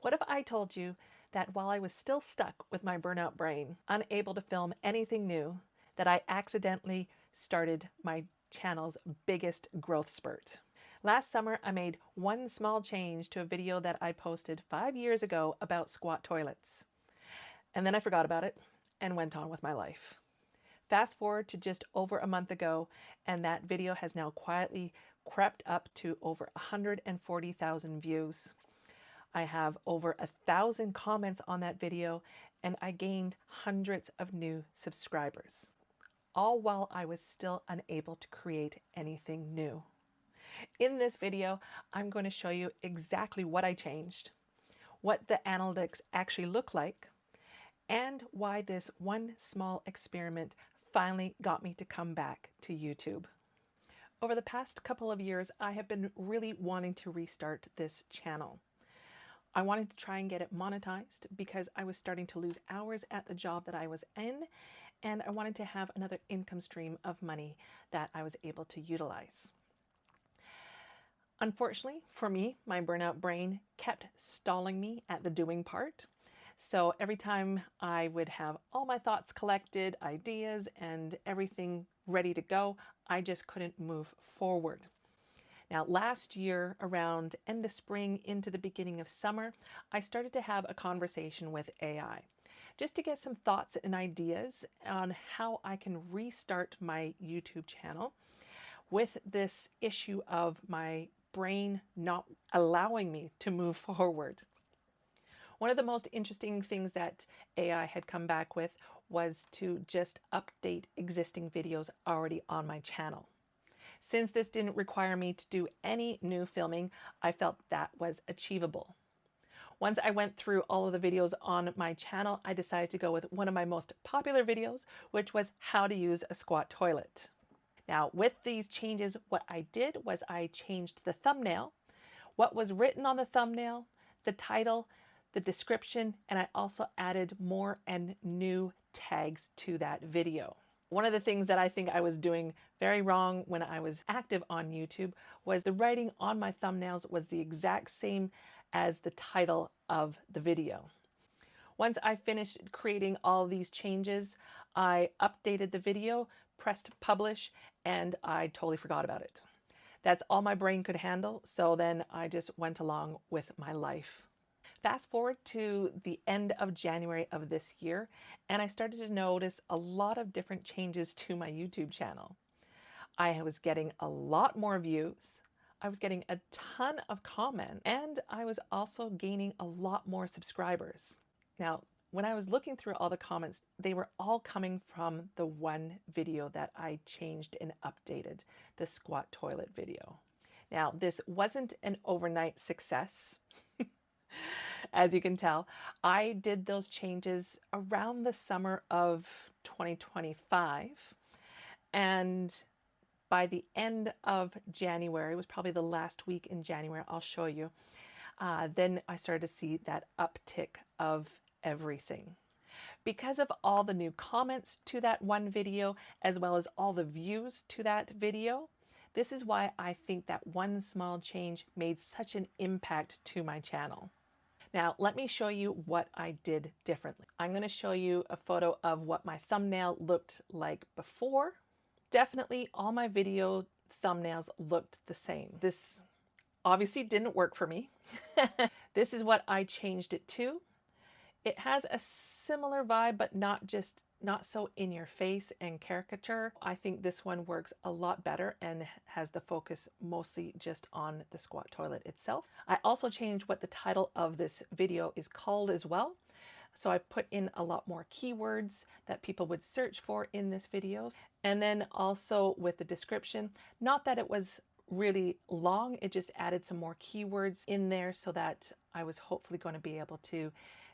What if I told you that while I was still stuck with my burnout brain, unable to film anything new, that I accidentally started my channel's biggest growth spurt? Last summer, I made one small change to a video that I posted 5 years ago about squat toilets. And then I forgot about it and went on with my life. Fast forward to just over a month ago, and that video has now quietly crept up to over 140,000 views. I have over 1,000 comments on that video, and I gained hundreds of new subscribers, all while I was still unable to create anything new. In this video, I'm going to show you exactly what I changed, what the analytics actually look like, and why this one small experiment finally got me to come back to YouTube. Over the past couple of years, I have been really wanting to restart this channel. I wanted to try and get it monetized because I was starting to lose hours at the job that I was in, and I wanted to have another income stream of money that I was able to utilize. Unfortunately for me, my burnout brain kept stalling me at the doing part. So every time I would have all my thoughts collected, ideas, and everything ready to go, I just couldn't move forward. Now, last year, around end of spring into the beginning of summer, I started to have a conversation with AI, just to get some thoughts and ideas on how I can restart my YouTube channel with this issue of my brain not allowing me to move forward. One of the most interesting things that AI had come back with was to just update existing videos already on my channel. Since this didn't require me to do any new filming, I felt that was achievable. Once I went through all of the videos on my channel, I decided to go with one of my most popular videos, which was how to use a squat toilet. Now, with these changes, what I did was I changed the thumbnail, what was written on the thumbnail, the title, the description, and I also added more and new tags to that video. One of the things that I think I was doing very wrong when I was active on YouTube was the writing on my thumbnails was the exact same as the title of the video. Once I finished creating all these changes, I updated the video, pressed publish, and I totally forgot about it. That's all my brain could handle, so then I just went along with my life. Fast forward to the end of January of this year, and I started to notice a lot of different changes to my YouTube channel. I was getting a lot more views, I was getting a ton of comments, and I was also gaining a lot more subscribers. Now, when I was looking through all the comments, they were all coming from the one video that I changed and updated, the squat toilet video. Now, this wasn't an overnight success. As you can tell, I did those changes around the summer of 2025. And by the end of January, it was probably the last week in January, I'll show you, then I started to see that uptick of everything. Because of all the new comments to that one video, as well as all the views to that video, this is why I think that one small change made such an impact to my channel. Now, let me show you what I did differently. I'm going to show you a photo of what my thumbnail looked like before. Definitely all my video thumbnails looked the same. This obviously didn't work for me. This is what I changed it to. It has a similar vibe, but not so in your face and caricature. I think this one works a lot better and has the focus mostly just on the squat toilet itself. I also changed what the title of this video is called as well. So I put in a lot more keywords that people would search for in this video. And then also with the description, not that it was really long, it just added some more keywords in there so that I was hopefully going to be able to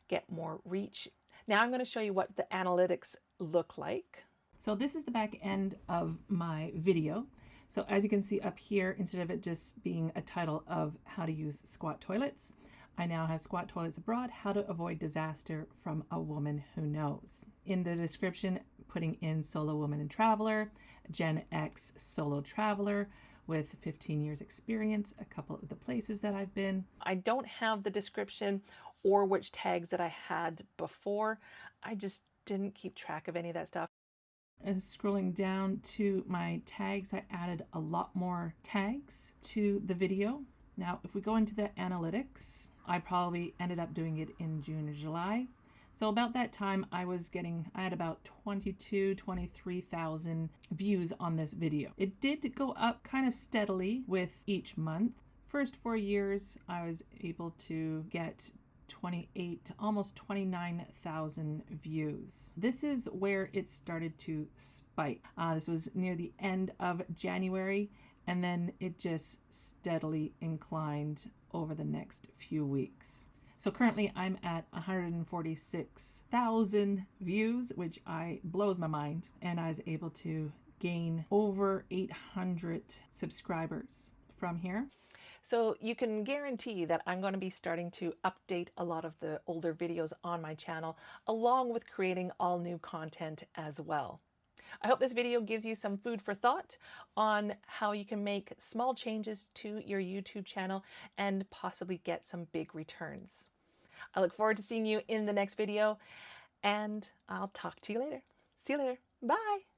get more reach. Now I'm going to show you what the analytics look like. So this is the back end of my video. So as you can see up here, instead of it just being a title of how to use squat toilets, I now have squat toilets abroad, how to avoid disaster from a woman who knows. In the description, putting in solo woman and traveler, Gen X solo traveler with 15 years experience, a couple of the places that I've been. I don't have the description or which tags that I had before. I just didn't keep track of any of that stuff. And scrolling down to my tags, I added a lot more tags to the video. Now, if we go into the analytics, I probably ended up doing it in June or July. So about that time, I had about 23,000 views on this video. It did go up kind of steadily with each month. First 4 years, I was able to get 28, almost 29,000 views. This is where it started to spike. This was near the end of January, and then it just steadily inclined over the next few weeks. So currently I'm at 146,000 views, which blows my mind, and I was able to gain over 800 subscribers from here. So you can guarantee that I'm going to be starting to update a lot of the older videos on my channel, along with creating all new content as well. I hope this video gives you some food for thought on how you can make small changes to your YouTube channel and possibly get some big returns. I look forward to seeing you in the next video, and I'll talk to you later. See you later. Bye.